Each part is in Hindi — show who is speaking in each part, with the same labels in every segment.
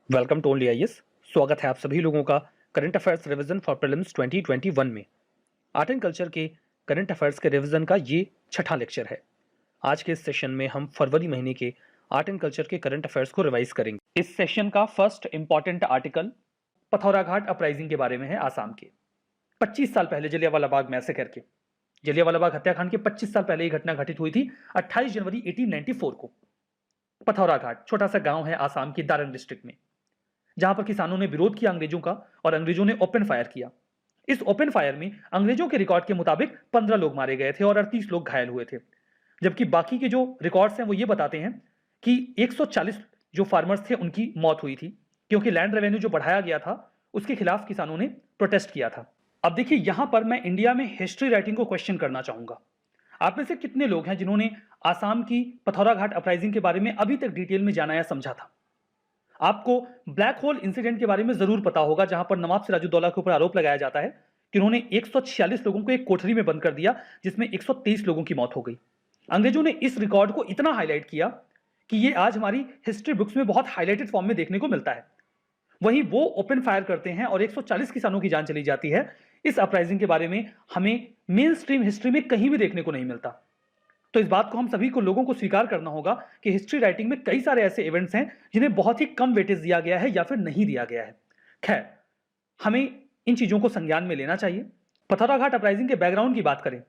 Speaker 1: Welcome to only IAS. स्वागत है आप सभी लोगों का current affairs revision for prelims 2021 में। आर्ट एंड कल्चर के करंट अफेयर्स के रिवीजन का ये छठा लेक्चर है। आज के इस सेशन में हम फरवरी महीने के आर्ट एंड कल्चर के करंट अफेयर्स को रिवाइज करेंगे। इस सेशन का फर्स्ट इंपॉर्टेंट आर्टिकल पथौराघाट अपराइजिंग के बारे में है। आसाम के 25 साल पहले जलियांवाला बाग मैसेकर के जलियांवाला बाग हत्याकांड के 25 साल पहले यह घटना घटित हुई थी 28 जनवरी 1894 को। पथौराघाट छोटा सा गांव है आसाम की दारंग डिस्ट्रिक्ट में, जहां पर किसानों ने विरोध किया अंग्रेजों का और अंग्रेजों ने ओपन फायर किया। इस ओपन फायर में अंग्रेजों के रिकॉर्ड के मुताबिक 15 लोग मारे गए थे और 38 लोग घायल हुए थे, जबकि बाकी के जो रिकॉर्ड्स हैं वो ये बताते हैं कि 140 जो फार्मर्स थे उनकी मौत हुई थी, क्योंकि लैंड रेवेन्यू जो बढ़ाया गया था उसके खिलाफ किसानों ने प्रोटेस्ट किया था। अब देखिए, यहां पर मैं इंडिया में हिस्ट्री राइटिंग को क्वेश्चन करना चाहूंगा। आप में से कितने लोग हैं जिन्होंने आसाम की पथौराघाट अपराइजिंग के बारे में अभी तक डिटेल में जाना या समझा था? आपको ब्लैक होल इंसिडेंट के बारे में जरूर पता होगा, जहां पर नवाब सिराजुद्दौला के ऊपर आरोप लगाया जाता है कि उन्होंने 146 लोगों को एक कोठरी में बंद कर दिया, जिसमें 123 लोगों की मौत हो गई। अंग्रेजों ने इस रिकॉर्ड को इतना हाईलाइट किया कि ये आज हमारी हिस्ट्री बुक्स में बहुत हाईलाइटेड फॉर्म में देखने को मिलता है। वहीं वो ओपन फायर करते हैं और 140 किसानों की जान चली जाती है। इस अपराइजिंग के बारे में हमें मेन स्ट्रीम हिस्ट्री में कहीं भी देखने को नहीं मिलता। तो इस बात को हम सभी को लोगों को स्वीकार करना होगा कि हिस्ट्री राइटिंग में कई सारे ऐसे इवेंट्स हैं जिन्हें बहुत ही कम वेटेज दिया गया है या फिर नहीं दिया गया है। खैर, हमें इन चीजों को संज्ञान में लेना चाहिए। पथौराघाट अपराइजिंग के बैकग्राउंड की बात करें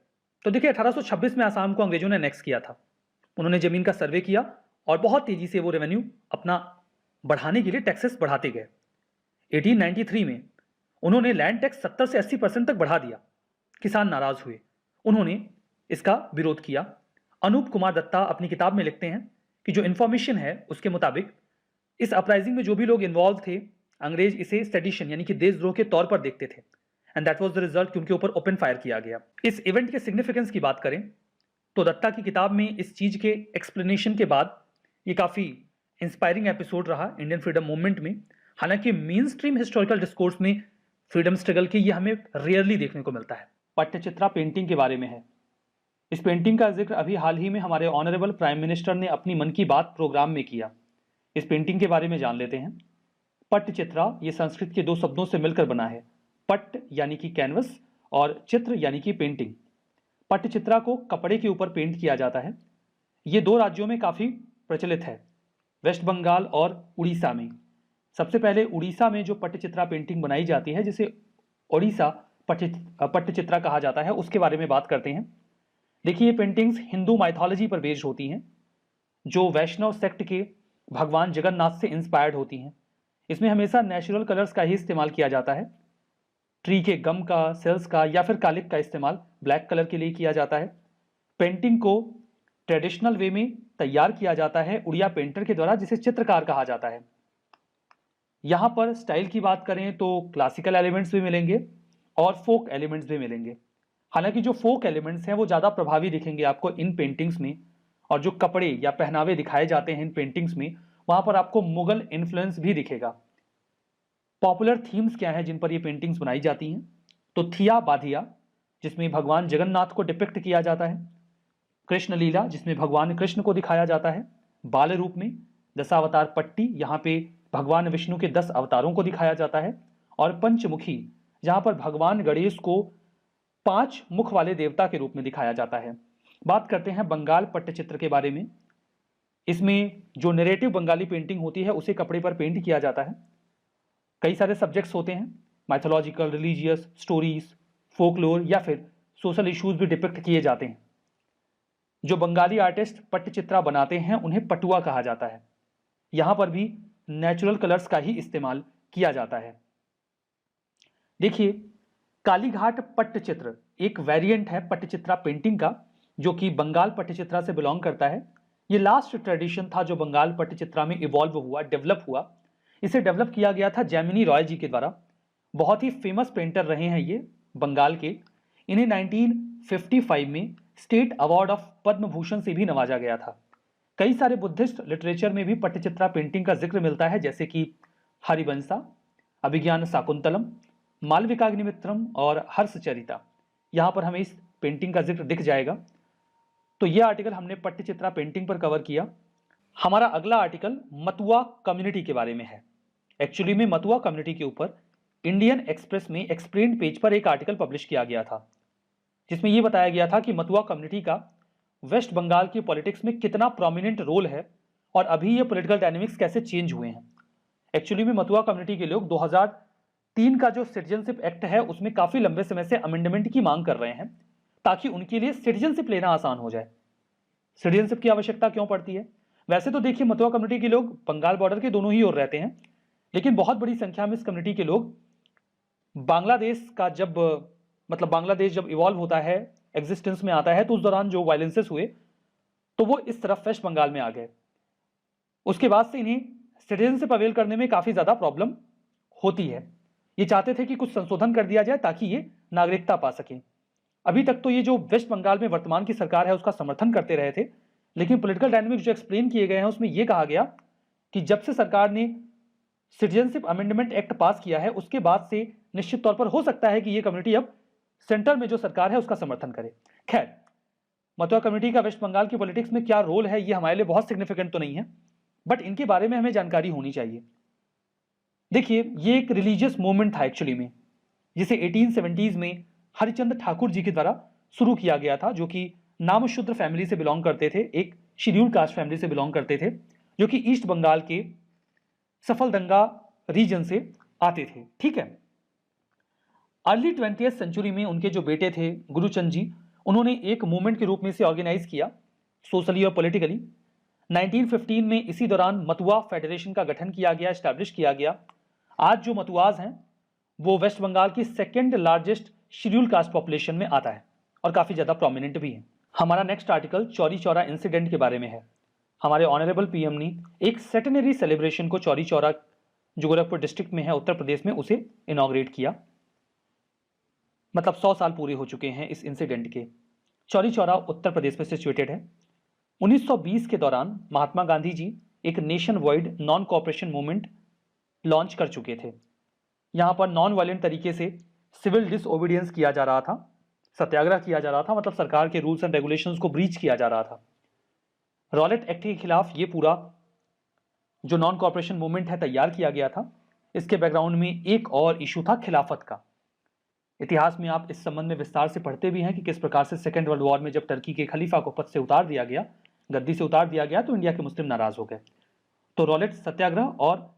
Speaker 1: तो देखिए, 1826 में आसाम को अंग्रेजों ने नेक्स्ट किया था। उन्होंने जमीन का सर्वे किया और बहुत तेजी से वो रेवेन्यू अपना बढ़ाने के लिए टैक्सेस बढ़ाते गए। 1893 में उन्होंने लैंड टैक्स 70 से 80% तक बढ़ा दिया। किसान नाराज हुए, उन्होंने इसका विरोध किया। अनूप कुमार दत्ता अपनी किताब में लिखते हैं कि जो इंफॉर्मेशन है उसके मुताबिक इस अपराइजिंग में जो भी लोग इन्वॉल्व थे, अंग्रेज इसे सेडिशन यानी कि देशद्रोह के तौर पर देखते थे, and that was the result कि उनके ऊपर ओपन फायर किया गया। इस इवेंट के सिग्निफिकेंस की बात करें तो दत्ता की किताब में इस चीज के एक्सप्लेनेशन के बाद ये काफी इंस्पायरिंग एपिसोड रहा इंडियन फ्रीडम मूवमेंट में। हालांकि मेन स्ट्रीम हिस्टोरिकल डिस्कोर्स में फ्रीडम स्ट्रगल के ये हमें रेयरली देखने को मिलता है। पट्टचित्रा पेंटिंग के बारे में है। इस पेंटिंग का जिक्र अभी हाल ही में हमारे ऑनरेबल प्राइम मिनिस्टर ने अपनी मन की बात प्रोग्राम में किया। इस पेंटिंग के बारे में जान लेते हैं। पट्टचित्रा ये संस्कृत के दो शब्दों से मिलकर बना है। पट्ट यानी कि कैनवस और चित्र यानी कि पेंटिंग। पट्टचित्रा को कपड़े के ऊपर पेंट किया जाता है। ये दो राज्यों में काफी प्रचलित है, वेस्ट बंगाल और उड़ीसा में। सबसे पहले उड़ीसा में जो पट्टचित्रा पेंटिंग बनाई जाती है, जिसे ओडिशा पट्टचित्रा कहा जाता है, उसके बारे में बात करते हैं। देखिए, ये पेंटिंग्स हिंदू माइथोलॉजी पर बेस्ड होती हैं, जो वैष्णव सेक्ट के भगवान जगन्नाथ से इंस्पायर्ड होती हैं। इसमें हमेशा नेचुरल कलर्स का ही इस्तेमाल किया जाता है। ट्री के गम का, सेल्स का या फिर कालिक का इस्तेमाल ब्लैक कलर के लिए किया जाता है। पेंटिंग को ट्रेडिशनल वे में तैयार किया जाता है उड़िया पेंटर के द्वारा, जिसे चित्रकार कहा जाता है। यहां पर स्टाइल की बात करें तो क्लासिकल एलिमेंट्स भी मिलेंगे और फोक एलिमेंट्स भी मिलेंगे। हालांकि जो फोक एलिमेंट्स हैं वो ज़्यादा प्रभावी दिखेंगे आपको इन पेंटिंग्स में, और जो कपड़े या पहनावे दिखाए जाते हैं इन पेंटिंग्स में, वहां पर आपको मुगल इन्फ्लुएंस भी दिखेगा। पॉपुलर थीम्स क्या हैं जिन पर ये पेंटिंग्स बनाई जाती हैं? तो थिया बाधिया, जिसमें भगवान जगन्नाथ को डिपिक्ट किया जाता है। कृष्ण लीला, जिसमें भगवान कृष्ण को दिखाया जाता है बाल रूप में। दशावतार पट्टी, यहाँ पे भगवान विष्णु के 10 अवतारों को दिखाया जाता है। और पंचमुखी, जहां पर भगवान गणेश को 5 मुख वाले देवता के रूप में दिखाया जाता है। बात करते हैं बंगाल पट्टचित्र के बारे में। इसमें जो नरेटिव बंगाली पेंटिंग होती है उसे कपड़े पर पेंट किया जाता है। कई सारे सब्जेक्ट्स होते हैं, माइथोलॉजिकल, रिलीजियस, स्टोरीज, फोकलोर या फिर सोशल इश्यूज भी डिपिक्ट किए जाते हैं। जो बंगाली आर्टिस्ट पट्टचित्रा बनाते हैं उन्हें पटुआ कहा जाता है। यहां पर भी नेचुरल कलर्स का ही इस्तेमाल किया जाता है। देखिए, कालीघाट पट्टचित्र एक वेरिएंट है पट्टचित्रा पेंटिंग का, जो कि बंगाल पट्टचित्रा से बिलोंग करता है। ये लास्ट ट्रेडिशन था जो बंगाल पट्टचित्रा में इवॉल्व हुआ, डेवलप हुआ। इसे डेवलप किया गया था जैमिनी रॉय जी के द्वारा। बहुत ही फेमस पेंटर रहे हैं ये बंगाल के। इन्हें 1955 में state award of Padma Bhushan से भी नवाजा गया था। कई सारे बुद्धिस्ट लिटरेचर में भी पट्टचित्रा पेंटिंग का जिक्र मिलता है, जैसे कि हरिवंशा, अभिज्ञान शाकुंतलम, मालविकाग्निमित्रम और हर्षचरिता। यहां पर हमें इस पेंटिंग का जिक्र दिख जाएगा। तो यह आर्टिकल हमने पट्टचित्रा पेंटिंग पर कवर किया। हमारा अगला आर्टिकल मतुआ कम्युनिटी के बारे में है। एक्चुअली में मतुआ कम्युनिटी के ऊपर इंडियन एक्सप्रेस में एक्सप्लेन्ड पेज पर एक आर्टिकल पब्लिश किया गया था, जिसमें यह बताया गया था कि मतुआ कम्युनिटी का वेस्ट बंगाल की पॉलिटिक्स में कितना प्रोमिनेंट रोल है और अभी ये पॉलिटिकल डायनेमिक्स कैसे चेंज हुए हैं। एक्चुअली में मतुआ कम्युनिटी के लोग 2003 का जो सिटीजनशिप एक्ट है उसमें काफी लंबे समय से अमेंडमेंट की मांग कर रहे हैं ताकि उनके लिए सिटीजनशिप लेना आसान हो जाए। सिटीजनशिप की आवश्यकता क्यों पड़ती है? वैसे तो देखिए, मतुआ कम्युनिटी के लोग बंगाल बॉर्डर के दोनों ही ओर रहते हैं, लेकिन बहुत बड़ी संख्या में इस कम्युनिटी के लोग बांग्लादेश का बांग्लादेश जब इवॉल्व होता है, एग्जिस्टेंस में आता है, तो उस दौरान जो वायलेंसेस हुए तो वो इस तरफ वेस्ट बंगाल में आ गए। उसके बाद से इन्हें सिटीजनशिप अवेल करने में काफी ज्यादा प्रॉब्लम होती है। ये चाहते थे कि कुछ संशोधन कर दिया जाए ताकि ये नागरिकता पा सकें। अभी तक तो ये जो वेस्ट बंगाल में वर्तमान की सरकार है उसका समर्थन करते रहे थे, लेकिन पॉलिटिकल डायनेमिक्स जो एक्सप्लेन किए गए हैं उसमें यह कहा गया कि जब से सरकार ने सिटीजनशिप अमेंडमेंट एक्ट पास किया है उसके बाद से निश्चित तौर पर हो सकता है कि ये कम्युनिटी अब सेंटर में जो सरकार है उसका समर्थन करे। खैर, मतुआ कम्युनिटी का वेस्ट बंगाल की पॉलिटिक्स में क्या रोल है ये हमारे लिए बहुत सिग्निफिकेंट तो नहीं है, बट इनके बारे में हमें जानकारी होनी चाहिए। देखिए, ये एक रिलीजियस मूवमेंट था एक्चुअली में, जिसे 1870s में हरिचंद ठाकुर जी के द्वारा शुरू किया गया था, जो कि नामशूद्र फैमिली से बिलोंग करते थे, एक शेड्यूल्ड कास्ट फैमिली से बिलोंग करते थे, जो कि ईस्ट बंगाल के सफलदंगा रीजन से आते थे। ठीक है, अर्ली 20th सेंचुरी में उनके जो बेटे थे गुरुचंद जी, उन्होंने एक मूवमेंट के रूप में इसे ऑर्गेनाइज किया सोशली और पॉलिटिकली। 1915 में इसी दौरान मतुआ फेडरेशन का गठन किया गया, एस्टैब्लिश किया गया। आज जो मतुआज हैं वो वेस्ट बंगाल की second largest scheduled caste population में आता है और काफी ज्यादा प्रोमिनेंट भी है। हमारा next article Chauri Chaura incident के बारे में है। हमारे ऑनरेबल पीएम ने एक सेटेनरी सेलिब्रेशन को चौरी चौरा, जो गोरखपुर डिस्ट्रिक्ट में है उत्तर प्रदेश में, उसे इनॉग्रेट किया। मतलब 100 साल पूरे हो चुके हैं इस इंसिडेंट के। चौरी चौरा उत्तर प्रदेश में सिचुएटेड है। 1920 के दौरान महात्मा गांधी जी एक nation wide non cooperation movement launch कर चुके थे। यहां पर नॉन वायलेंट तरीके से सिविल डिसओबीडियंस किया जा रहा था, सत्याग्रह किया जा रहा था, मतलब सरकार के रूल्स एंड रेगुलेशंस को ब्रीच किया जा रहा था। रॉलेट एक्ट के खिलाफ ये पूरा जो नॉन कोऑपरेशन मूवमेंट है तैयार किया गया था। इसके बैकग्राउंड में एक और इशू था खिलाफत का। इतिहास में आप इस संबंध में विस्तार से पढ़ते भी हैं कि किस प्रकार से सेकेंड वर्ल्ड वॉर में जब टर्की के खलीफा को पद से उतार दिया गया, गद्दी से उतार दिया गया, तो इंडिया के मुस्लिम नाराज हो गए। तो रॉलेट सत्याग्रह और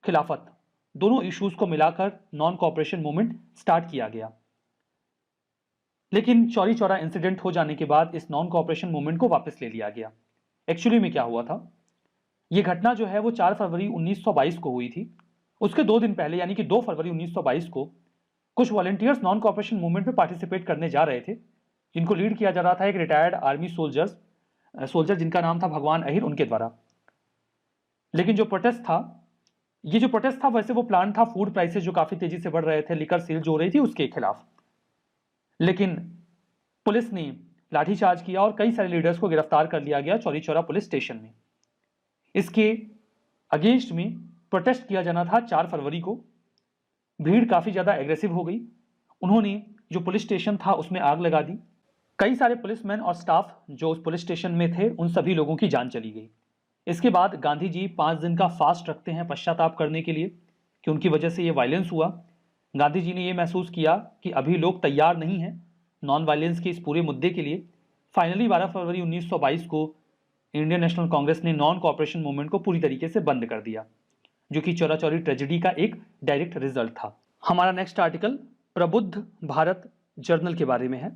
Speaker 1: खिलाफत दोनों इश्यूज को मिलाकर नॉन कोऑपरेशन मूवमेंट स्टार्ट किया गया। लेकिन चौरी चौरा इंसिडेंट हो जाने के बाद इस नॉन कोऑपरेशन मूवमेंट को वापस ले लिया गया। एक्चुअली में क्या हुआ था, यह घटना जो है वो 4 फरवरी 1922 को हुई थी। उसके 2 दिन पहले यानी कि 2 फरवरी 1922 को कुछ वॉलंटियर्स नॉन कोऑपरेशन मूवमेंट में पार्टिसिपेट करने जा रहे थे, जिनको लीड किया जा रहा था एक रिटायर्ड आर्मी सोल्जर जिनका नाम था भगवान अहिर, उनके द्वारा। लेकिन जो प्रोटेस्ट था वैसे वो प्लान था फूड प्राइसेस जो काफी तेजी से बढ़ रहे थे, लिकर सेल जो हो रही थी उसके खिलाफ। लेकिन पुलिस ने लाठीचार्ज किया और कई सारे लीडर्स को गिरफ्तार कर लिया गया चौरी चौरा पुलिस स्टेशन में। इसके अगेंस्ट में प्रोटेस्ट किया जाना था 4 फरवरी को। भीड़ काफी ज्यादा एग्रेसिव हो गई। उन्होंने जो पुलिस स्टेशन था उसमें आग लगा दी। कई सारे पुलिसमैन और स्टाफ जो उस पुलिस स्टेशन में थे उन सभी लोगों की जान चली गई। इसके बाद गांधी जी 5 दिन का फास्ट रखते हैं पश्चाताप करने के लिए कि उनकी वजह से ये वायलेंस हुआ। गांधी जी ने ये महसूस किया कि अभी लोग तैयार नहीं हैं नॉन वायलेंस के इस पूरे मुद्दे के लिए। फाइनली 12 फरवरी 1922 को इंडियन नेशनल कांग्रेस ने नॉन कोऑपरेशन मूवमेंट को पूरी तरीके से बंद कर दिया, जो कि चौरा चौरी ट्रेजेडी का एक डायरेक्ट रिजल्ट था। हमारा नेक्स्ट आर्टिकल प्रबुद्ध भारत जर्नल के बारे में है।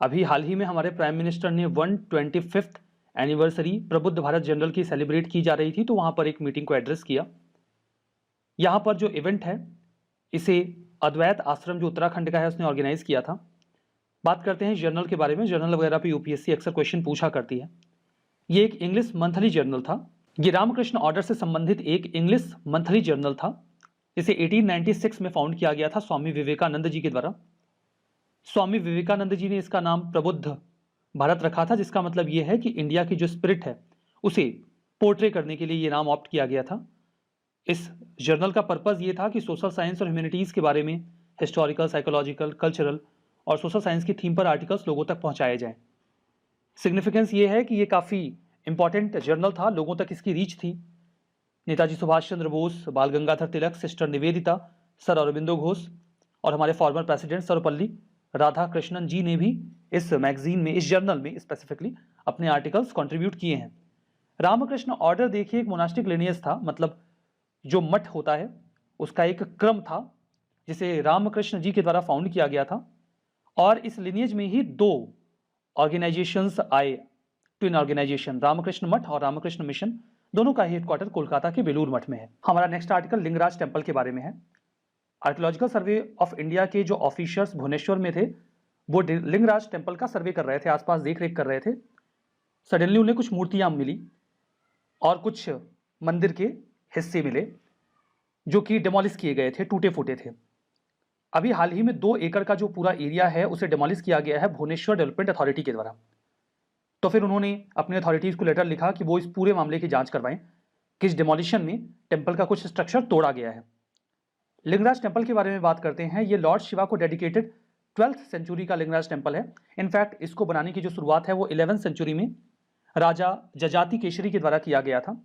Speaker 1: अभी हाल ही में हमारे प्राइम मिनिस्टर ने 125th एनिवर्सरी प्रबुद्ध भारत जर्नल की सेलिब्रेट की जा रही थी, तो वहां पर एक मीटिंग को एड्रेस किया। यहां पर जो इवेंट है इसे अद्वैत आश्रम जो उत्तराखंड का है उसने ऑर्गेनाइज किया था। बात करते हैं जर्नल के बारे में। जर्नल वगैरह पे यूपीएससी अक्सर क्वेश्चन पूछा करती है। ये एक इंग्लिश मंथली जर्नल था। ये रामकृष्ण ऑर्डर से संबंधित एक इंग्लिश मंथली जर्नल था, जिसे 1896 में फाउंड किया गया था स्वामी विवेकानंद जी के द्वारा। स्वामी विवेकानंद जी ने इसका नाम प्रबुद्ध भारत रखा था, जिसका मतलब यह है कि इंडिया की जो स्पिरिट है उसे पोर्ट्रे करने के लिए ये नाम ऑप्ट किया गया था। इस जर्नल का पर्पज ये था कि सोशल साइंस और ह्यूमैनिटीज के बारे में हिस्टोरिकल, साइकोलॉजिकल, कल्चरल और सोशल साइंस की थीम पर आर्टिकल्स लोगों तक पहुंचाए जाएं। सिग्निफिकेंस ये है कि ये काफ़ी इंपॉर्टेंट जर्नल था, लोगों तक इसकी रीच थी। नेताजी सुभाष चंद्र बोस, बाल गंगाधर तिलक, सिस्टर निवेदिता, सर अरबिंदो घोष और हमारे फॉर्मर प्रेसिडेंट सर्वपल्ली राधाकृष्णन जी ने भी इस मैगजीन में, इस जर्नल में स्पेसिफिकली अपने आर्टिकल्स कंट्रीब्यूट किए हैं। रामकृष्ण ऑर्डर देखिए एक मोनास्टिक लिनियज था, मतलब जो मठ होता है उसका एक क्रम था जिसे रामकृष्ण जी के द्वारा फाउंड किया गया था। और इस लिनियज में ही दो ऑर्गेनाइजेशंस आए, ट्विन ऑर्गेनाइजेशन, रामकृष्ण मठ और रामकृष्ण मिशन, दोनों का हेडक्वार्टर कोलकाता के बेलूर मठ में है। हमारा नेक्स्ट आर्टिकल लिंगराज टेम्पल के बारे में है। आर्कियोलॉजिकल सर्वे ऑफ इंडिया के जो ऑफिसर्स भुवनेश्वर में थे वो लिंगराज टेम्पल का सर्वे कर रहे थे, आसपास देख रेख कर रहे थे। सडनली उन्हें कुछ मूर्तियां मिली और कुछ मंदिर के हिस्से मिले जो कि डिमोलिश किए गए थे, टूटे फूटे थे। अभी हाल ही में 2 एकड़ का जो पूरा एरिया है उसे डिमोलिश किया गया है भुवनेश्वर डेवलपमेंट अथॉरिटी के द्वारा। तो फिर उन्होंने अपने अथॉरिटीज को लेटर लिखा कि वो इस पूरे मामले की जांच करवाएं कि इस डिमोलिशन में टेम्पल का कुछ स्ट्रक्चर तोड़ा गया है। लिंगराज टेम्पल के बारे में बात करते हैं। ये लॉर्ड शिवा को डेडिकेटेड 12th सेंचुरी का लिंगराज टेम्पल है। इनफैक्ट इसको बनाने की जो शुरुआत है वो 11th सेंचुरी में राजा जजाति केशरी के द्वारा किया गया था।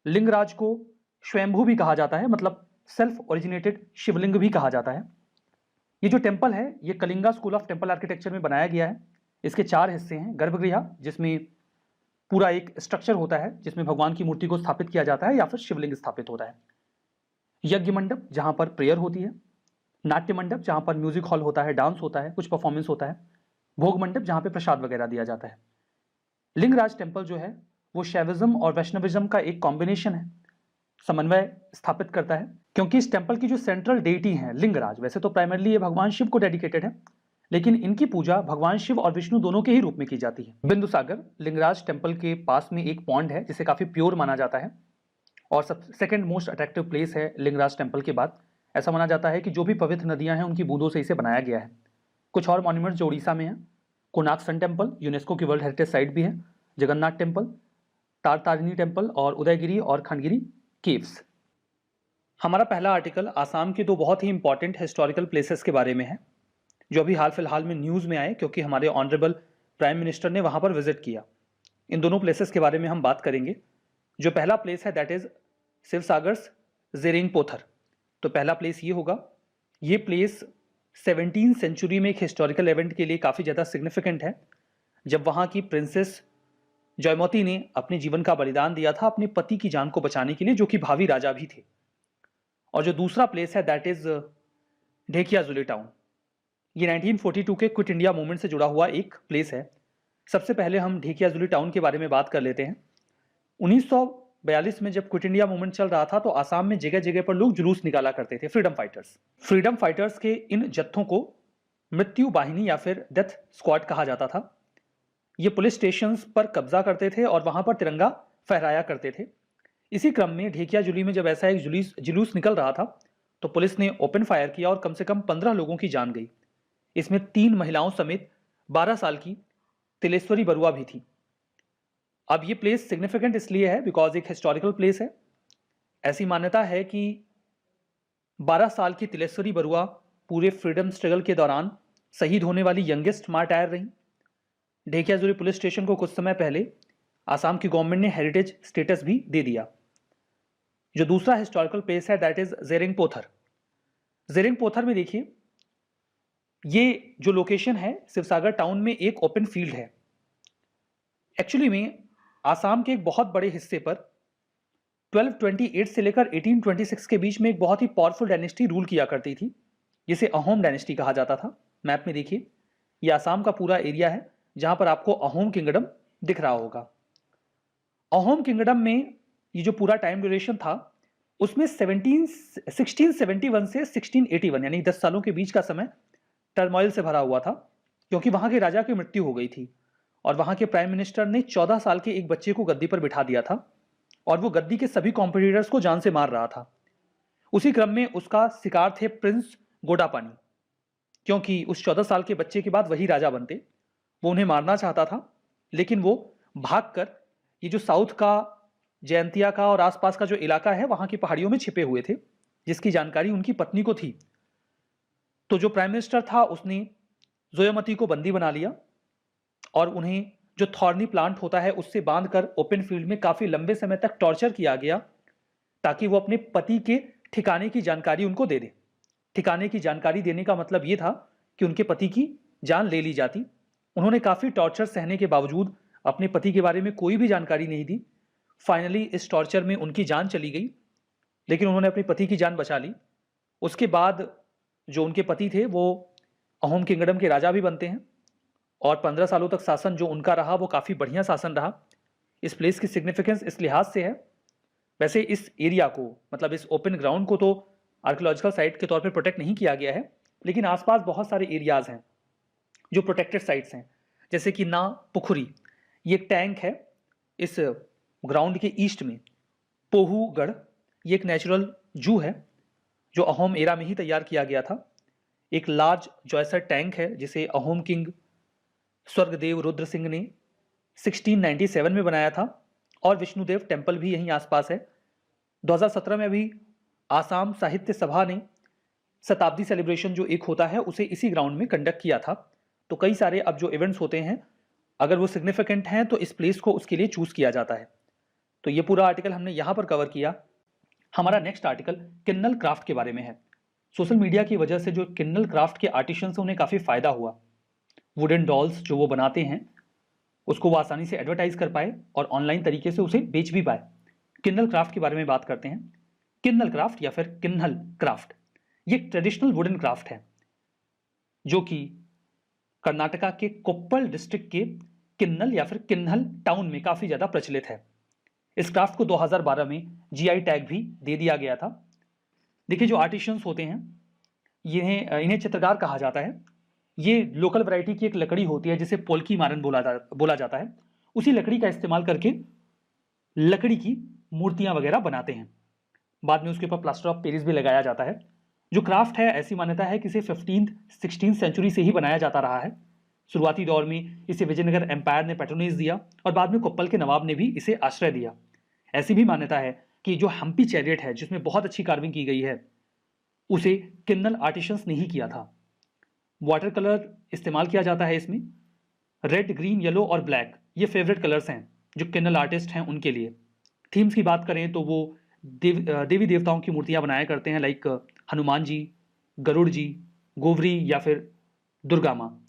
Speaker 1: लिंगराज को स्वयंभू भी कहा जाता है, मतलब सेल्फ ओरिजिनेटेड शिवलिंग भी कहा जाता है। ये जो टेम्पल है ये Kalinga school of temple architecture में बनाया गया है। इसके 4 हिस्से हैं। गर्भगृह, जिसमें पूरा एक स्ट्रक्चर होता है जिसमें भगवान की मूर्ति को स्थापित किया जाता है या फिर शिवलिंग स्थापित होता है। यज्ञ मंडप, जहां पर प्रेयर होती है। नाट्य मंडप, जहां पर म्यूजिक हॉल होता है, डांस होता है, कुछ परफॉर्मेंस होता है। भोग मंडप, जहां पे प्रसाद वगैरह दिया जाता है। लिंगराज टेम्पल जो है वो शैविज्म और वैष्णविज्म का एक कॉम्बिनेशन है, समन्वय स्थापित करता है। क्योंकि इस टेम्पल की जो सेंट्रल डेटी है लिंगराज, वैसे तो प्राइमरली ये भगवान शिव को डेडिकेटेड है, लेकिन इनकी पूजा भगवान शिव और विष्णु दोनों के ही रूप में की जाती है। बिंदुसागर लिंगराज टेम्पल के पास में एक पॉन्ड है जिसे काफी प्योर माना जाता है और सब सेकंड मोस्ट अट्रैक्टिव प्लेस है लिंगराज टेम्पल के बाद। ऐसा माना जाता है कि जो भी पवित्र नदियां हैं उनकी बूंदों से इसे बनाया गया है। कुछ और मॉन्यूमेंट्स जो उड़ीसा में है, कोणार्क सन टेम्पल यूनेस्को की वर्ल्ड हेरिटेज साइट भी है, जगन्नाथ टेम्पल, तारतारिणी टेम्पल और उदयगिरी और खंडगिरी केव्स। हमारा पहला आर्टिकल आसाम के 2 बहुत ही इंपॉर्टेंट हिस्टोरिकल प्लेसेस के बारे में है जो अभी हाल फिलहाल में न्यूज़ में आए क्योंकि हमारे ऑनरेबल प्राइम मिनिस्टर ने वहां पर विजिट किया। इन दोनों प्लेसेस के बारे में हम बात करेंगे। जो पहला प्लेस है दैट इज शिवसागर्स जेरिंग पोथर। तो पहला प्लेस ये होगा। ये प्लेस 17th सेंचुरी में एक हिस्टोरिकल इवेंट के लिए काफ़ी ज़्यादा सिग्निफिकेंट है, जब वहाँ की प्रिंसेस जयमती ने अपने जीवन का बलिदान दिया था अपने पति की जान को बचाने के लिए, जो कि भावी राजा भी थे। और जो दूसरा प्लेस है दैट इज ढेकियाजुली टाउन। ये 1942 के क्विट इंडिया मूवमेंट से जुड़ा हुआ एक प्लेस है। सबसे पहले हम ढेकियाजुली टाउन के बारे में बात कर लेते हैं। 1942 में जब क्विट इंडिया मूवमेंट चल रहा था तो आसाम में जगह जगह पर लोग जुलूस निकाला करते थे, फ्रीडम फाइटर्स के इन जत्थों को मृत्यु वाहिनी या फिर डेथ स्क्वाड कहा जाता था। ये पुलिस स्टेशंस पर कब्जा करते थे और वहां पर तिरंगा फहराया करते थे। इसी क्रम में ढेकियाजुली में जब ऐसा एक जुलूस निकल रहा था तो पुलिस ने ओपन फायर किया और कम से कम 15 लोगों की जान गई। इसमें 3 महिलाओं समेत 12 साल की तिलेश्वरी बरुआ भी थी। अब ये प्लेस सिग्निफिकेंट इसलिए है बिकॉज एक हिस्टोरिकल प्लेस है। ऐसी मान्यता है कि 12 साल की तिलेश्वरी बरुआ पूरे फ्रीडम स्ट्रगल के दौरान शहीद होने वाली यंगेस्ट मार्टायर रहीं। ढेकियाजुली पुलिस स्टेशन को कुछ समय पहले आसाम की गवर्नमेंट ने हेरिटेज स्टेटस भी दे दिया। जो दूसरा हिस्टोरिकल प्लेस है दैट इज जेरिंग पोथर। जेरिंग पोथर में देखिए, ये जो लोकेशन है शिवसागर टाउन में एक ओपन फील्ड है। एक्चुअली में आसाम के एक बहुत बड़े हिस्से पर 1228 से लेकर 1826 के बीच में एक बहुत ही पावरफुल डायनेस्टी रूल किया करती थी जिसे अहोम डायनेस्टी कहा जाता था। मैप में देखिए, ये आसाम का पूरा एरिया है जहां पर आपको अहोम किंगडम दिख रहा होगा। अहोम किंगडम में ये जो पूरा टाइम ड्यूरेशन था उसमें 1671 से 1681 यानी 10 सालों के बीच का समय टर्मोइल से भरा हुआ था, क्योंकि वहां के राजा की मृत्यु हो गई थी और वहां के प्राइम मिनिस्टर ने 14 साल के एक बच्चे को गद्दी पर बिठा दिया था और वो गद्दी के सभी कॉम्पिटिटर्स को जान से मार रहा था। उसी क्रम में उसका शिकार थे प्रिंस गोडापानी, क्योंकि उस 14 साल के बच्चे के बाद वही राजा बनते। वो उन्हें मारना चाहता था लेकिन वो भागकर ये जो साउथ का जयंतिया का और आसपास का जो इलाका है वहां की पहाड़ियों में छिपे हुए थे, जिसकी जानकारी उनकी पत्नी को थी। तो जो प्राइम मिनिस्टर था उसने जोयामती को बंदी बना लिया और उन्हें जो थॉर्नी प्लांट होता है उससे बांधकर ओपन फील्ड में काफी लंबे समय तक टॉर्चर किया गया ताकि वो अपने पति के ठिकाने की जानकारी उनको दे दे। ठिकाने की जानकारी देने का मतलब ये था कि उनके पति की जान ले ली जाती। उन्होंने काफी टॉर्चर सहने के बावजूद अपने पति के बारे में कोई भी जानकारी नहीं दी। फाइनली इस टॉर्चर में उनकी जान चली गई, लेकिन उन्होंने अपने पति की जान बचा ली। उसके बाद जो उनके पति थे वो अहोम किंगडम के राजा भी बनते हैं और 15 सालों तक शासन जो उनका रहा वो काफ़ी बढ़िया शासन रहा। इस प्लेस की सिग्निफिकेंस इस लिहाज से है, वैसे इस एरिया को, मतलब इस ओपन ग्राउंड को तो आर्कियोलॉजिकल साइट के तौर पर प्रोटेक्ट नहीं किया गया है, लेकिन आसपास बहुत सारे एरियाज हैं जो प्रोटेक्टेड साइट्स हैं, जैसे कि ना पुखुरी, ये एक टैंक है इस ग्राउंड के ईस्ट में। पोहूगढ़, ये एक नेचुरल जू है जो अहोम एरा में ही तैयार किया गया था। एक लार्ज जॉयसर टैंक है जिसे अहोम किंग स्वर्गदेव रुद्र सिंह ने 1697 में बनाया था, और विष्णुदेव टेम्पल भी यहीं आसपास है। 2017 में अभी आसाम साहित्य सभा ने शताब्दी सेलिब्रेशन जो एक होता है उसे इसी ग्राउंड में कंडक्ट किया था। तो कई सारे अब जो इवेंट्स होते हैं, अगर वो सिग्निफिकेंट हैं तो इस प्लेस को उसके लिए चूज किया जाता है। तो ये पूरा आर्टिकल हमने यहाँ पर कवर किया। हमारा नेक्स्ट आर्टिकल किन्नल क्राफ्ट के बारे में है। सोशल मीडिया की वजह से जो किन्नल क्राफ्ट के आर्टिशियंस उन्हें काफ़ी फ़ायदा हुआ। वुडन डॉल्स जो वो बनाते हैं उसको वो आसानी से एडवर्टाइज कर पाए और ऑनलाइन तरीके से उसे बेच भी पाए। किन्नल क्राफ्ट के बारे में बात करते हैं। किन्नल क्राफ्ट या फिर किन्नल क्राफ्ट ये एक ट्रेडिशनल वुडन क्राफ्ट है जो कि कर्नाटका के कोप्पल डिस्ट्रिक्ट के किन्नल या फिर किन्नल टाउन में काफ़ी ज़्यादा प्रचलित है। इस क्राफ्ट को 2012 में जीआई टैग भी दे दिया गया था। देखिए, जो आर्टिशियंस होते हैं इन्हें चित्रकार कहा जाता है। ये लोकल वैरायटी की एक लकड़ी होती है जिसे पोल्की मारन बोला जाता है। उसी लकड़ी का इस्तेमाल करके लकड़ी की मूर्तियां वगैरह बनाते हैं। बाद में उसके ऊपर प्लास्टर ऑफ पेरिस भी लगाया जाता है। जो क्राफ्ट है, ऐसी मान्यता है कि इसे 15th-16th सेंचुरी से ही बनाया जाता रहा है। शुरुआती दौर में इसे विजयनगर एम्पायर ने पैट्रोनेज दिया और बाद में कोप्पल के नवाब ने भी इसे आश्रय दिया। ऐसी भी मान्यता है कि जो हम्पी चैरियट है जिसमें बहुत अच्छी कार्विंग की गई है उसे किन्नल आर्टिशियंस ने ही किया था। वाटर कलर इस्तेमाल किया जाता है इसमें। रेड, ग्रीन, येलो और ब्लैक ये फेवरेट कलर्स हैं जो किन्नल आर्टिस्ट हैं उनके लिए। थीम्स की बात करें तो वो देवी देवताओं की मूर्तियां बनाया करते हैं, लाइक हनुमान जी, गरुड़ जी, गोवरी या फिर दुर्गा माँ।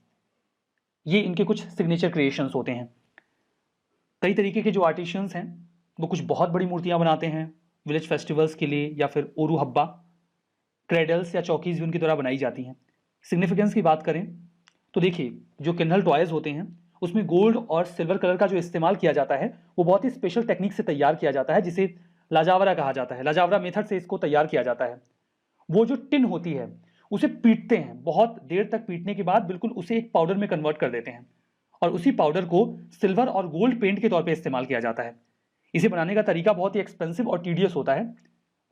Speaker 1: ये इनके कुछ सिग्नेचर क्रिएशंस होते हैं। कई तरीके के जो आर्टिशियंस हैं वो कुछ बहुत बड़ी मूर्तियां बनाते हैं विलेज फेस्टिवल्स के लिए, या फिर ओरू हब्बा, क्रेडल्स या चौकीज भी उनकी द्वारा बनाई जाती हैं। सिग्निफिकेंस की बात करें तो देखिए, जो किन्नल टॉयज होते हैं उसमें गोल्ड और सिल्वर कलर का जो इस्तेमाल किया जाता है वो बहुत ही स्पेशल टेक्निक से तैयार किया जाता है जिसे लाजावरा कहा जाता है। लाजावरा मेथड से इसको तैयार किया जाता है। वो जो टिन होती है उसे पीटते हैं, बहुत देर तक पीटने के बाद बिल्कुल उसे एक पाउडर में कन्वर्ट कर देते हैं और उसी पाउडर को सिल्वर और गोल्ड पेंट के तौर पे इस्तेमाल किया जाता है। इसे बनाने का तरीका बहुत ही एक्सपेंसिव और टीडियस होता है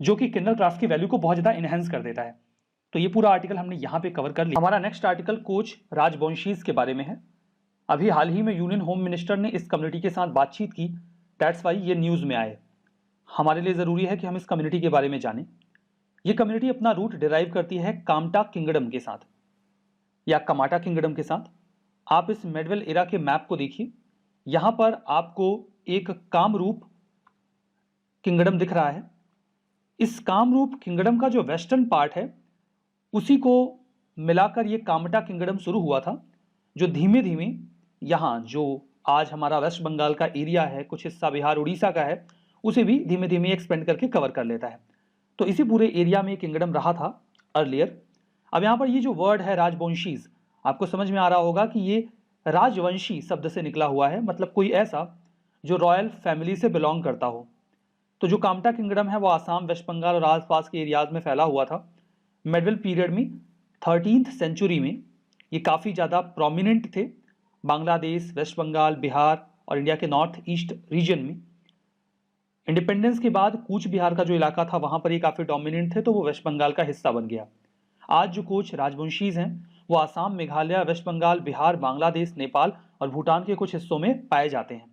Speaker 1: जो कि किन्नल क्राफ्ट की वैल्यू को बहुत ज़्यादा इनहेंस कर देता है। तो ये पूरा आर्टिकल हमने यहाँ पे कवर कर लिया। हमारा नेक्स्ट आर्टिकल कोच राजवंशीज के बारे में है। अभी हाल ही में यूनियन होम मिनिस्टर ने इस कम्युनिटी के साथ बातचीत की, दैट्स वाई ये न्यूज़ में आए। हमारे लिए ज़रूरी है कि हम इस कम्युनिटी के बारे में जानें। ये कम्युनिटी अपना रूट डिराइव करती है कामटा किंगडम के साथ या कमाटा किंगडम के साथ। आप इस मेडवेल एरा के मैप को देखिए, यहाँ पर आपको एक कामरूप किंगडम दिख रहा है। इस कामरूप किंगडम का जो वेस्टर्न पार्ट है उसी को मिलाकर ये कामटा किंगडम शुरू हुआ था, जो धीमे धीमे यहाँ जो आज हमारा वेस्ट बंगाल का एरिया है, कुछ हिस्सा बिहार उड़ीसा का है, उसे भी धीमे धीमे एक्सपेंड करके कवर कर लेता है। तो इसी पूरे एरिया में किंगडम रहा था अर्लियर। अब यहाँ पर ये जो वर्ड है राजवंशीज, आपको समझ में आ रहा होगा कि ये राजवंशी शब्द से निकला हुआ है, मतलब कोई ऐसा जो रॉयल फैमिली से बिलोंग करता हो। तो जो कामटा किंगडम है वो आसाम, वेस्ट बंगाल और आसपास के एरियाज में फैला हुआ था। मेडवेल पीरियड में 13th सेंचुरी में ये काफ़ी ज़्यादा प्रोमिनेंट थे बांग्लादेश, वेस्ट बंगाल, बिहार और इंडिया के नॉर्थ ईस्ट रीजन में। इंडिपेंडेंस के बाद कूच बिहार का जो इलाका था वहाँ पर ये काफ़ी डोमिनेंट थे, तो वो वेस्ट बंगाल का हिस्सा बन गया। आज जो कोच राजवंशीज हैं वो आसाम, मेघालय, वेस्ट बंगाल, बिहार, बांग्लादेश, नेपाल और भूटान के कुछ हिस्सों में पाए जाते हैं।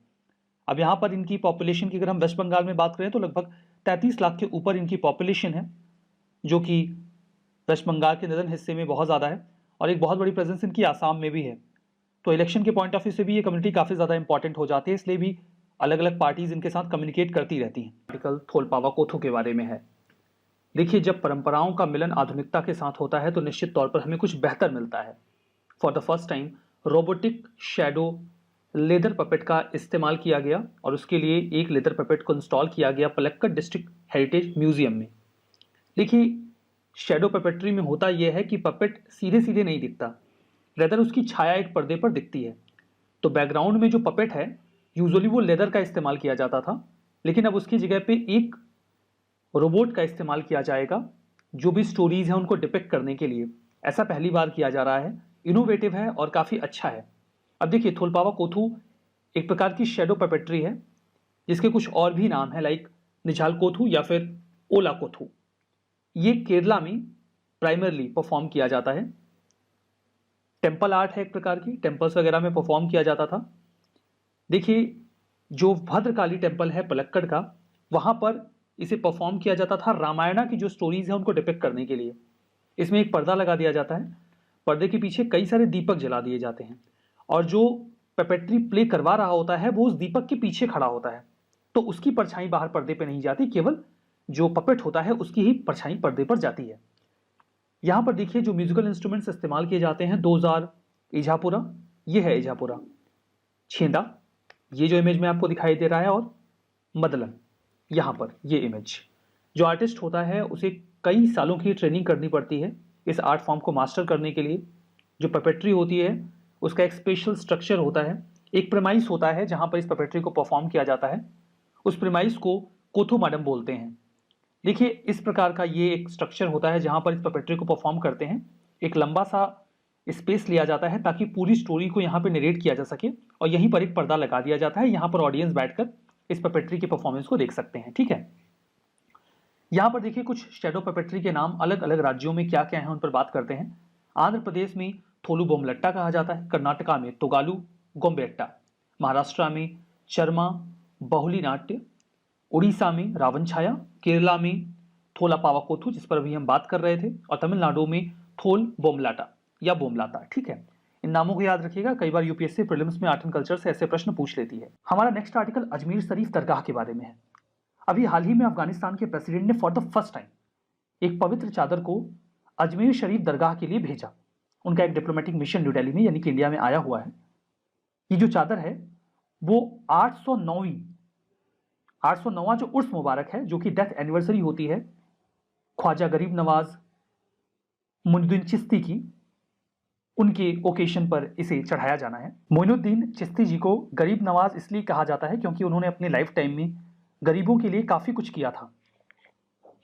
Speaker 1: अब यहाँ पर इनकी पॉपुलेशन की अगर हम वेस्ट बंगाल में बात करें तो लगभग 33 लाख के ऊपर इनकी पॉपुलेशन है, जो कि वेस्ट बंगाल के नदर्न हिस्से में बहुत ज़्यादा है, और एक बहुत बड़ी प्रेजेंस इनकी आसाम में भी है। तो इलेक्शन के पॉइंट ऑफ व्यू से भी ये कम्युनिटी काफ़ी ज़्यादा इंपॉर्टेंट हो जाती है, इसलिए भी अलग अलग पार्टीज इनके साथ कम्युनिकेट करती रहती हैं। आर्टिकल थोलपावा कोथू के बारे में है। देखिए, जब परंपराओं का मिलन आधुनिकता के साथ होता है तो निश्चित तौर पर हमें कुछ बेहतर मिलता है। For the first time robotic shadow leather puppet का इस्तेमाल किया गया और उसके लिए एक लेदर पपेट को इंस्टॉल किया गया पलक्कड डिस्ट्रिक्ट हेरिटेज म्यूजियम में। देखिए, शैडो पपेट्री में होता यह है कि पपेट सीधे सीधे नहीं दिखता, रेदर उसकी छाया एक पर्दे पर दिखती है। तो बैकग्राउंड में जो पपेट है यूजुअली वो लेदर का इस्तेमाल किया जाता था, लेकिन अब उसकी जगह पे एक रोबोट का इस्तेमाल किया जाएगा जो भी स्टोरीज हैं उनको डिपिक्ट करने के लिए। ऐसा पहली बार किया जा रहा है, इनोवेटिव है और काफ़ी अच्छा है। अब देखिए, थोलपावा कोथू एक प्रकार की शेडो पपेट्री है जिसके कुछ और भी नाम है, लाइक निझाल कोथू या फिर ओला कोथू। ये केरला में प्राइमरली परफॉर्म किया जाता है। टेम्पल आर्ट है, एक प्रकार की टेम्पल्स वगैरह में परफॉर्म किया जाता था। देखिए, जो भद्रकाली टेम्पल है पलक्कड़ का, वहां पर इसे परफॉर्म किया जाता था रामायणा की जो स्टोरीज है उनको डिपिक्ट करने के लिए। इसमें एक पर्दा लगा दिया जाता है, पर्दे के पीछे कई सारे दीपक जला दिए जाते हैं और जो पेपेट्री प्ले करवा रहा होता है वो उस दीपक के पीछे खड़ा होता है, तो उसकी परछाई बाहर पर्दे पे नहीं जाती, केवल जो पपेट होता है उसकी ही परछाई पर्दे पर जाती है। यहाँ पर देखिए, जो म्यूजिकल इंस्ट्रूमेंट्स इस्तेमाल किए जाते हैं, 2000 इजापुरा, ये है इजापुरा, छेंदा, ये जो इमेज में आपको दिखाई दे रहा है, और मदलन, यहाँ पर ये इमेज। जो आर्टिस्ट होता है उसे कई सालों की ट्रेनिंग करनी पड़ती है इस आर्ट फॉर्म को मास्टर करने के लिए। जो पपेट्री होती है उसका एक स्पेशल स्ट्रक्चर होता है, एक प्रेमाइस होता है जहाँ पर इस पपेट्री को परफॉर्म किया जाता है। उस प्रेमाइस को कोथू माडम बोलते हैं। देखिए, इस प्रकार का ये एक स्ट्रक्चर होता है जहाँ पर इस पपेट्री को परफॉर्म करते हैं। एक लंबा सा स्पेस लिया जाता है ताकि पूरी स्टोरी को यहाँ पर नरेट किया जा सके, और यहीं पर एक पर्दा लगा दिया जाता है। यहाँ पर ऑडियंस बैठकर इस पपेट्री के परफॉर्मेंस को देख सकते हैं। ठीक है, यहाँ पर देखिए कुछ शैडो पपेट्री के नाम अलग अलग राज्यों में क्या क्या है उन पर बात करते हैं। आंध्र प्रदेश में थोलू बोमलट्टा कहा जाता है, कर्नाटका में तोगालू गोम्बेट्टा, महाराष्ट्र में चरमा बहुली नाट्य, उड़ीसा में रावण छाया, केरला में थोला पावा कोथू जिस पर अभी हम बात कर रहे थे, और तमिलनाडु में थोल बोमलाटा या बोमलाता। ठीक है, इन नामों को याद रखिएगा, कई बार यूपीएससी प्रीलिम्स में आर्ट एंड कल्चर से ऐसे प्रश्न पूछ लेती है। हमारा नेक्स्ट आर्टिकल अजमेर शरीफ दरगाह के बारे में है। अभी हाल ही में अफगानिस्तान के प्रेसिडेंट ने फॉर द फर्स्ट टाइम एक पवित्र चादर को अजमेर शरीफ दरगाह के लिए भेजा। उनका एक डिप्लोमेटिक मिशन न्यू दिल्ली में यानी कि इंडिया में आया हुआ है। ये जो चादर है वो 809वां जो उर्स मुबारक है, जो कि डेथ एनिवर्सरी होती है ख्वाजा गरीब नवाज मोइनुद्दीन चिश्ती की, उनके ओकेशन पर इसे चढ़ाया जाना है। मोइनुद्दीन चिश्ती जी को गरीब नवाज इसलिए कहा जाता है क्योंकि उन्होंने अपने लाइफ टाइम में गरीबों के लिए काफ़ी कुछ किया था।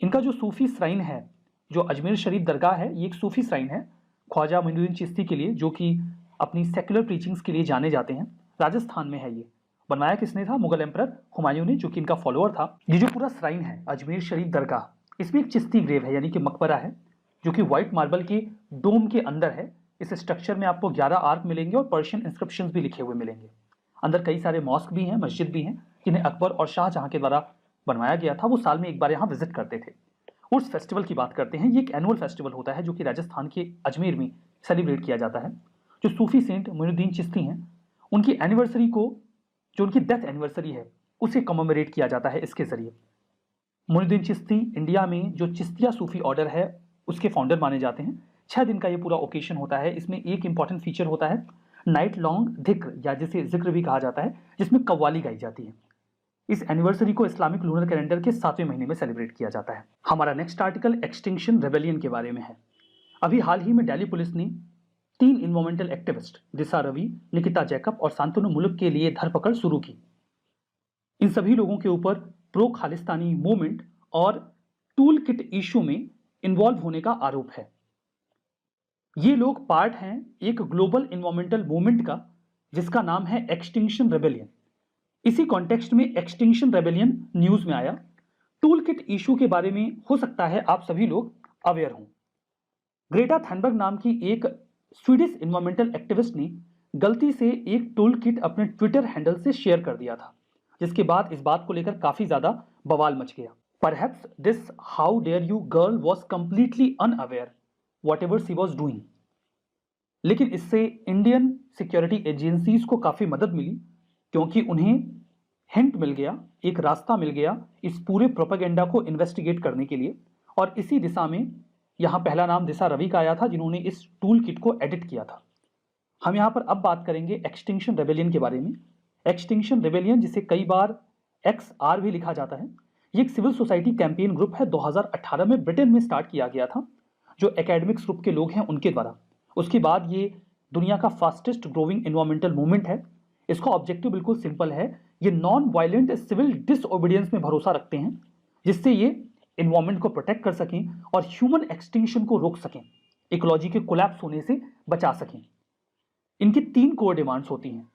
Speaker 1: इनका जो सूफी श्राइन है, जो अजमेर शरीफ दरगाह है, ये एक सूफी श्राइन है ख्वाजा मोइनुद्दीन चिश्ती के लिए, जो कि अपनी सेक्युलर प्रीचिंग्स के लिए जाने जाते हैं। राजस्थान में है। ये बनवाया किसने था? मुगल एम्परर हुमायूं ने, जो कि इनका फॉलोअर था। ये जो पूरा श्राइन है अजमेर शरीफ दरगाह, इसमें एक चिश्ती ग्रेव है यानी कि मकबरा है, जो कि व्हाइट मार्बल के डोम के अंदर है। इस स्ट्रक्चर में आपको 11 आर्क मिलेंगे और पर्शियन इंस्क्रिप्शंस भी लिखे हुए मिलेंगे। अंदर कई सारे मॉस्क भी हैं, मस्जिद भी हैं, जिन्हें अकबर और शाहजहां के द्वारा बनवाया गया था। वो साल में एक बार यहाँ विजिट करते थे। उर्स फेस्टिवल की बात करते हैं। ये एक एनुअल फेस्टिवल होता है जो कि राजस्थान के अजमेर में सेलिब्रेट किया जाता है। जो सूफी सेंट मोइनुद्दीन चिश्ती हैं, उनकी एनिवर्सरी को, जो उनकी डेथ एनिवर्सरी है, उसे कमेमोरेट किया जाता है इसके जरिए। मोइनुद्दीन चिश्ती इंडिया में जो चिश्तिया सूफी ऑर्डर है उसके फाउंडर माने जाते हैं। 6 दिन का ये पूरा ओकेशन होता है। इसमें एक इंपॉर्टेंट फीचर होता है नाइट लॉन्ग धिक्र, या जिसे जिक्र भी कहा जाता है, जिसमें कव्वाली गाई जाती है। इस एनिवर्सरी को इस्लामिक लूनर कैलेंडर के 7वें महीने में सेलिब्रेट किया जाता है। हमारा नेक्स्ट आर्टिकल एक्सटिंक्शन रेबेलियन के बारे में है। अभी हाल ही में दिल्ली पुलिस ने 3 इन्वायरमेंटल एक्टिविस्ट दिशा रवि, निकिता जैकब और शांतनु मुल्क के लिए धरपकड़ शुरू की। इन सभी लोगों के ऊपर प्रो खालिस्तानी मूवमेंट और टूल किट इशू में इन्वॉल्व होने का आरोप है। ये लोग पार्ट हैं एक ग्लोबल इन्वायरमेंटल मूवमेंट का जिसका नाम है एक्सटिंक्शन रेबेलियन। इसी कॉन्टेक्स्ट में एक्सटिंक्शन रेबेलियन न्यूज में आया। टूल किट इशू के बारे में हो सकता है आप सभी लोग अवेयर हों। ग्रेटा थनबर्ग नाम की एक स्वीडिश इन्वायरमेंटल एक्टिविस्ट ने गलती से एक टूल किट अपने ट्विटर हैंडल से शेयर कर दिया था, जिसके बाद इस बात को लेकर काफी ज्यादा बवाल मच गया। Perhaps this how dare you girl was completely unaware whatever she was doing। लेकिन इससे इंडियन सिक्योरिटी एजेंसीज को काफी मदद मिली, क्योंकि उन्हें हिंट मिल गया, एक रास्ता मिल गया इस पूरे प्रोपेगेंडा को इन्वेस्टिगेट करने के लिए। और इसी दिशा में यहाँ पहला नाम दिशा रवि का आया था, जिन्होंने इस टूल किट को एडिट किया था। हम यहाँ पर अब बात करेंगे एक्सटिंक्शन रेबेलियन के बारे में। एक्सटिंक्शन रेबेलियन, जिसे कई बार XR भी लिखा जाता है, ये एक सिविल सोसाइटी कैंपेन ग्रुप है। 2018 में ब्रिटेन में स्टार्ट किया गया था, जो एकेडमिक्स ग्रुप के लोग हैं उनके द्वारा। उसके बाद ये दुनिया का फास्टेस्ट ग्रोइंग एनवायरमेंटल मूवमेंट है। इसका ऑब्जेक्टिव बिल्कुल सिंपल है, ये नॉन वायलेंट सिविल डिसओबीडियंस में भरोसा रखते हैं, जिससे ये एनवायरमेंट को प्रोटेक्ट कर सकें और ह्यूमन एक्सटिंक्शन को रोक सकें, इकोलॉजी के कोलैप्स होने से बचा सकें। इनकी 3 कोर डिमांड्स होती हैं: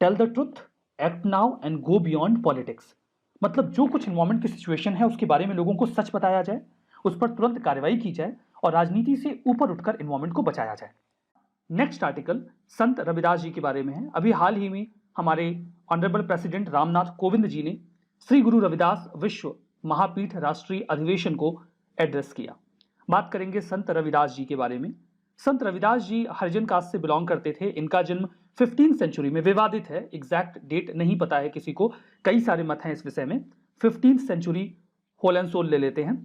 Speaker 1: tell the truth, act now and go beyond politics. मतलब जो कुछ एनवायरमेंट की सिचुएशन है उसके बारे में लोगों को सच बताया जाए, उस पर तुरंत कार्रवाई की जाए और राजनीति से ऊपर उठकर एनवायरमेंट को बचाया जाए। नेक्स्ट आर्टिकल संत रविदास जी के बारे में है। अभी हाल ही में हमारे ऑनरेबल प्रेसिडेंट रामनाथ कोविंद जी ने श्री गुरु रविदास विश्व महापीठ राष्ट्रीय अधिवेशन को एड्रेस किया। बात करेंगे संत रविदास जी के बारे में। संत रविदास जी हरिजन कास्ट से बिलोंग करते थे। इनका जन्म 15th सेंचुरी में, विवादित है, एग्जैक्ट डेट नहीं पता है किसी को, कई सारे मत हैं इस विषय में। 15th century whole and soul ले लेते हैं।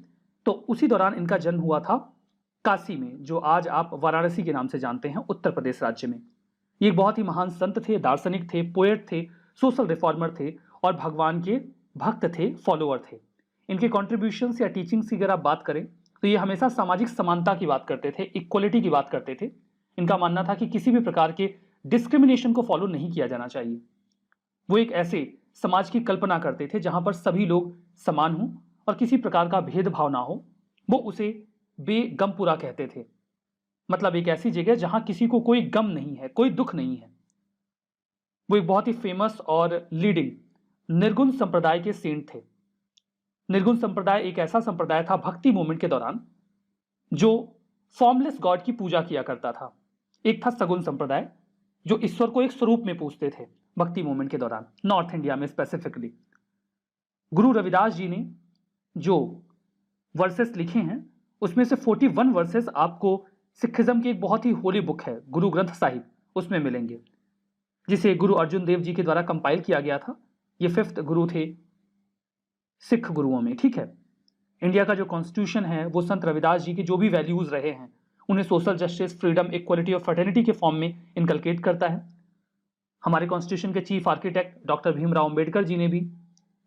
Speaker 1: तो उसी दौरान इनका जन्म हुआ था काशी में, जो आज आप वाराणसी के नाम से जानते हैं, उत्तर प्रदेश राज्य में। ये एक बहुत ही महान संत थे, दार्शनिक थे, पोएट थे, सोशल रिफॉर्मर थे और भगवान के भक्त थे, फॉलोअर थे। इनके कॉन्ट्रीब्यूशंस या टीचिंग्स की अगर आप बात करें तो ये हमेशा सामाजिक समानता की बात करते थे, इक्वलिटी की बात करते थे। इनका मानना था कि किसी भी प्रकार के डिस्क्रिमिनेशन को फॉलो नहीं किया जाना चाहिए। वो एक ऐसे समाज की कल्पना करते थे जहां पर सभी लोग समान हों और किसी प्रकार का भेदभाव ना हो। वो उसे बेगमपुरा कहते थे, मतलब एक ऐसी जगह जहां किसी को कोई गम नहीं है, कोई दुख नहीं है। वो एक बहुत ही फेमस और लीडिंग निर्गुण संप्रदाय के सेंट थे। निर्गुण संप्रदाय एक ऐसा संप्रदाय था भक्ति मूवमेंट के दौरान जो फॉर्मलेस गॉड की पूजा किया करता था। एक था सगुण संप्रदाय जो ईश्वर को एक स्वरूप में पूजते थे भक्ति मूवमेंट के दौरान, नॉर्थ इंडिया में स्पेसिफिकली। गुरु रविदास जी ने जो वर्सेस लिखे हैं उसमें से 41 वर्सेस आपको सिखिज्म की एक बहुत ही होली बुक है गुरु ग्रंथ साहिब, उसमें मिलेंगे, जिसे गुरु अर्जुन देव जी के द्वारा कंपाइल किया गया था। ये 5th गुरु थे सिख गुरुओं में, ठीक है। इंडिया का जो कॉन्स्टिट्यूशन है वो संत रविदास जी के जो भी वैल्यूज रहे हैं उन्हें सोशल जस्टिस, फ्रीडम, इक्वलिटी और फ्रेटर्निटी के फॉर्म में इनकलकेट करता है। हमारे कॉन्स्टिट्यूशन के chief architect doctor Bhimrao Ambedkar ji ने भी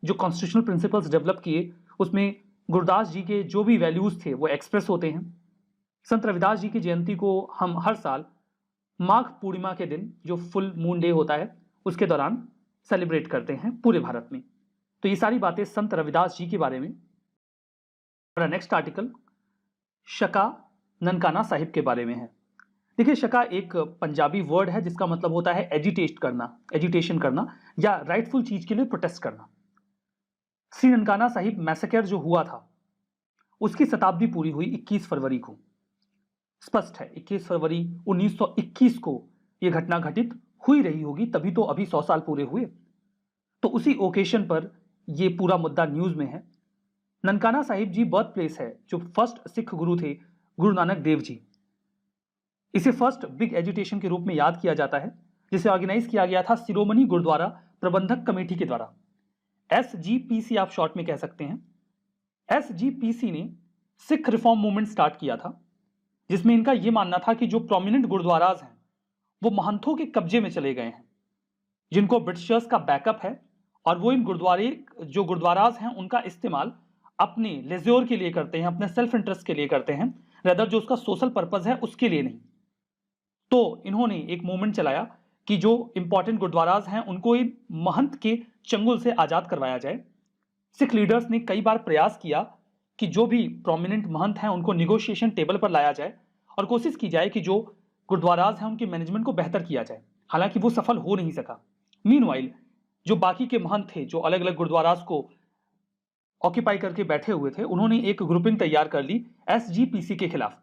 Speaker 1: जो कॉन्स्टिट्यूशनल प्रिंसिपल्स डेवलप किए उसमें गुरुदास जी के जो भी वैल्यूज थे वो एक्सप्रेस होते हैं। संत रविदास जी की जयंती को हम हर साल माघ पूर्णिमा के दिन, जो फुल मून डे होता है, उसके दौरान सेलिब्रेट करते हैं पूरे भारत में। तो ये सारी बातें संत रविदास जी के बारे में। हमारा नेक्स्ट आर्टिकल शका ननकाना साहिब के बारे में है। देखिए, शका एक पंजाबी वर्ड है जिसका मतलब होता है एजिटेशन करना या राइटफुल चीज के लिए प्रोटेस्ट करना। श्री ननकाना साहिब मैसेकर जो हुआ था उसकी शताब्दी पूरी हुई 21 फरवरी को। स्पष्ट है 21 फरवरी 1921 को यह घटना घटित हुई रही होगी, तभी तो अभी 100 साल पूरे हुए। तो उसी ओकेशन पर यह पूरा मुद्दा न्यूज में है। ननकाना साहिब जी बर्थ प्लेस है जो फर्स्ट सिख गुरु थे गुरु नानक देव जी। इसे फर्स्ट बिग एजुटेशन के रूप में याद किया जाता है, जिसे ऑर्गेनाइज किया गया था शिरोमणि गुरुद्वारा प्रबंधक कमेटी के द्वारा। SGPC आप शॉर्ट में कह सकते हैं। SGPC ने सिख रिफॉर्म मूवमेंट स्टार्ट किया था, जिसमें इनका यह मानना था कि जो प्रोमिनेंट गुरुद्वाराज हैं वो महंतों के कब्जे में चले गए हैं, जिनको ब्रिटिशर्स का बैकअप है, और वो इन गुरुद्वाराज हैं उनका इस्तेमाल अपने लेज्योर के लिए करते हैं, अपने सेल्फ इंटरेस्ट के लिए करते हैं, रेदर जो उसका सोशल पर्पस है उसके लिए नहीं। तो इन्होंने एक मूवमेंट चलाया कि जो इंपॉर्टेंट गुरुद्वाराज हैं उनको महंत के चंगुल से आजाद करवाया जाए। सिख लीडर्स ने कई बार प्रयास किया कि जो भी प्रोमिनेंट महंत हैं उनको निगोशिएशन टेबल पर लाया जाए और कोशिश की जाए कि जो गुरुद्वाराज हैं उनके मैनेजमेंट को बेहतर किया जाए, हालांकि वो सफल हो नहीं सका। मीनवाइल जो बाकी के महंत थे जो अलग अलग गुरुद्वाराज को ऑक्यूपाई करके बैठे हुए थे, उन्होंने एक ग्रुपिंग तैयार कर ली SGPC के खिलाफ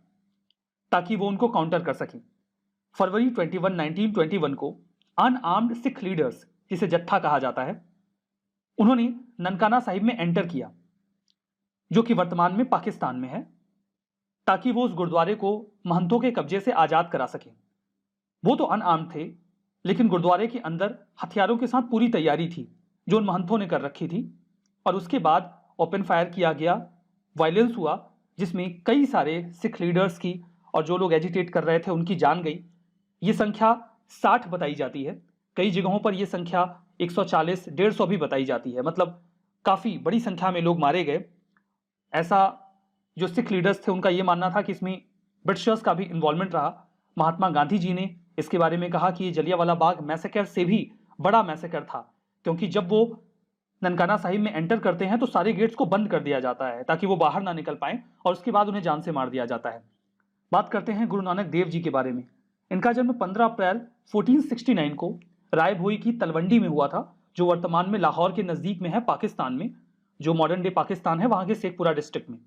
Speaker 1: ताकि वो उनको काउंटर कर सकें। फरवरी 21, 1921 को अनआर्म्ड सिख लीडर्स, जिसे जत्था कहा जाता है, उन्होंने ननकाना साहिब में एंटर किया, जो कि वर्तमान में पाकिस्तान में है, ताकि वो उस गुरुद्वारे को महंतों के कब्जे से आजाद करा सकें। वो तो अनआर्म्ड थे, लेकिन गुरुद्वारे के अंदर हथियारों के साथ पूरी तैयारी थी जो उन महंतों ने कर रखी थी, और उसके बाद ओपन फायर किया गया, वायलेंस हुआ जिसमें कई सारे सिख लीडर्स की और जो लोग एजिटेट कर रहे थे उनकी जान गई। ये संख्या 60 बताई जाती है, कई जगहों पर यह संख्या 140, 150 भी बताई जाती है, मतलब काफ़ी बड़ी संख्या में लोग मारे गए। ऐसा जो सिख लीडर्स थे उनका यह मानना था कि इसमें ब्रिटिशर्स का भी इन्वॉल्वमेंट रहा। महात्मा गांधी जी ने इसके बारे में कहा कि ये जलियांवाला बाग मैसेकर से भी बड़ा मैसेकर था, क्योंकि जब वो ननकाना साहिब में एंटर करते हैं तो सारे गेट्स को बंद कर दिया जाता है ताकि वो बाहर ना निकल पाए, और उसके बाद उन्हें जान से मार दिया जाता है। बात करते हैं गुरु नानक देव जी के बारे में। इनका जन्म 15 अप्रैल 1469 को राय भोई की तलवंडी में हुआ था, जो वर्तमान में लाहौर के नजदीक में है, पाकिस्तान में, जो मॉडर्न डे पाकिस्तान है, वहां के शेखपुरा डिस्ट्रिक्ट में।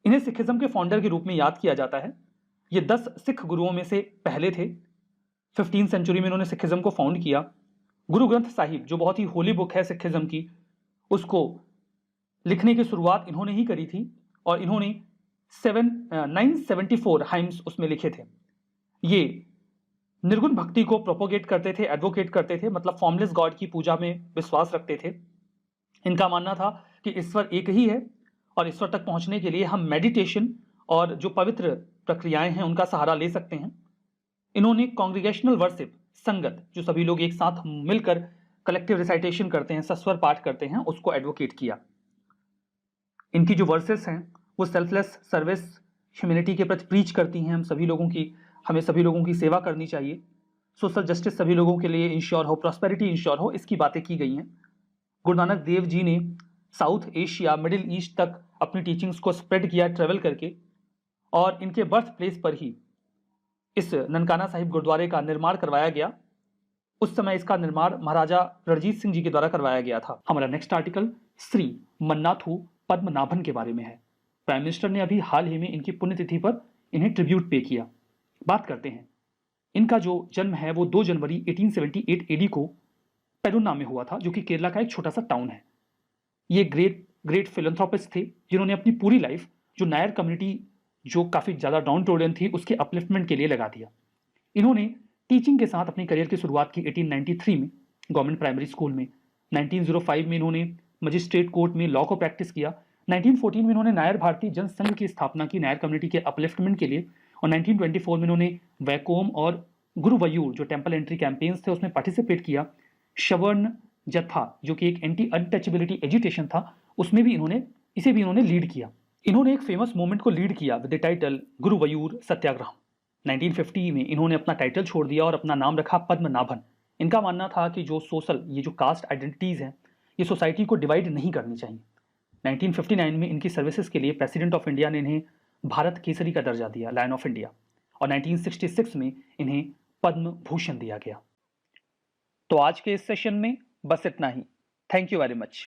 Speaker 1: इन्हें सिखिज्म के फाउंडर के रूप में याद किया जाता है। ये 10 सिख गुरुओं में से पहले थे। 15वीं सेंचुरी में इन्होंने सिखिज्म को फाउंड किया। गुरु ग्रंथ साहिब जो बहुत ही होली बुक है सिखिज्म की, उसको लिखने की शुरुआत इन्होंने ही करी थी, और इन्होंने 974 हाइम्स उसमें लिखे थे। ये निर्गुण भक्ति को प्रोपोगेट करते थे, एडवोकेट करते थे, मतलब फॉर्मलेस गॉड की पूजा में विश्वास रखते थे। इनका मानना था कि ईश्वर एक ही है, और ईश्वर तक पहुंचने के लिए हम मेडिटेशन और जो पवित्र प्रक्रियाएं हैं उनका सहारा ले सकते हैं। इन्होंने कॉन्ग्रीगेशनल वर्शिप, संगत, जो सभी लोग एक साथ मिलकर कलेक्टिव रिसाइटेशन करते हैं, सस्वर पाठ करते हैं, उसको एडवोकेट किया। इनकी जो वर्सेस हैं वो सेल्फलेस सर्विस, ह्यूमैनिटी के प्रति प्रीच करती हैं। हमें सभी लोगों की सेवा करनी चाहिए, सोशल जस्टिस सभी लोगों के लिए इंश्योर हो, प्रॉस्पेरिटी इंश्योर हो, इसकी बातें की गई हैं। गुरु नानक देव जी ने साउथ एशिया, मिडिल ईस्ट तक अपनी टीचिंग्स को स्प्रेड किया ट्रेवल करके, और इनके बर्थ प्लेस पर ही इस ननकाना साहिब गुरुद्वारे का निर्माण करवाया गया। उस समय इसका निर्माण महाराजा रणजीत सिंह जी के द्वारा करवाया गया था। हमारा नेक्स्ट आर्टिकल श्री मन्नाथू पद्मनाभन के बारे में है। प्राइम मिनिस्टर ने अभी हाल ही में इनकी पुण्यतिथि पर इन्हें ट्रिब्यूट पे किया। बात करते हैं, इनका जो जन्म है वो 2 जनवरी 1878 एडी को पेरुन्ना में हुआ था, जो कि केरला का एक छोटा सा टाउन है। ये ग्रेट फिलैंथ्रोपिस्ट थे जिन्होंने अपनी पूरी लाइफ जो नायर कम्युनिटी जो काफ़ी ज़्यादा डाउन टोडन थी उसके अपलिफ्टमेंट के लिए लगा दिया। इन्होंने टीचिंग के साथ अपनी करियर की शुरुआत की 1893 में गवर्नमेंट प्राइमरी स्कूल में। 1905 में इन्होंने मजिस्ट्रेट कोर्ट में लॉ को प्रैक्टिस किया। 1914 में इन्होंने नायर भारतीय जनसंघ की स्थापना की नायर कम्युनिटी के अपलिफ्टमेंट के लिए, और 1924 में इन्होंने वैकोम और गुरुवयूर जो टेम्पल एंट्री कैंपेन्स थे उसमें पार्टिसिपेट किया। शवर्ण जत्था जो कि एक एंटी अनटचेबिलिटी एजिटेशन था, उसमें भी इसे भी इन्होंने लीड किया। इन्होंने एक फेमस मूवमेंट को लीड किया विद द टाइटल गुरुवयूर सत्याग्रह। 1950 में इन्होंने अपना टाइटल छोड़ दिया और अपना नाम रखा पद्मनाभन। इनका मानना था कि ये जो कास्ट आइडेंटिटीज़ हैं, ये सोसाइटी को डिवाइड नहीं करनी चाहिए। 1959 में इनकी सर्विसेज के लिए प्रेसिडेंट ऑफ इंडिया ने इन्हें भारत केसरी का दर्जा दिया, लायन ऑफ इंडिया, और 1966 में इन्हें पद्म भूषण दिया गया। तो आज के इस सेशन में बस इतना ही। Thank you very much.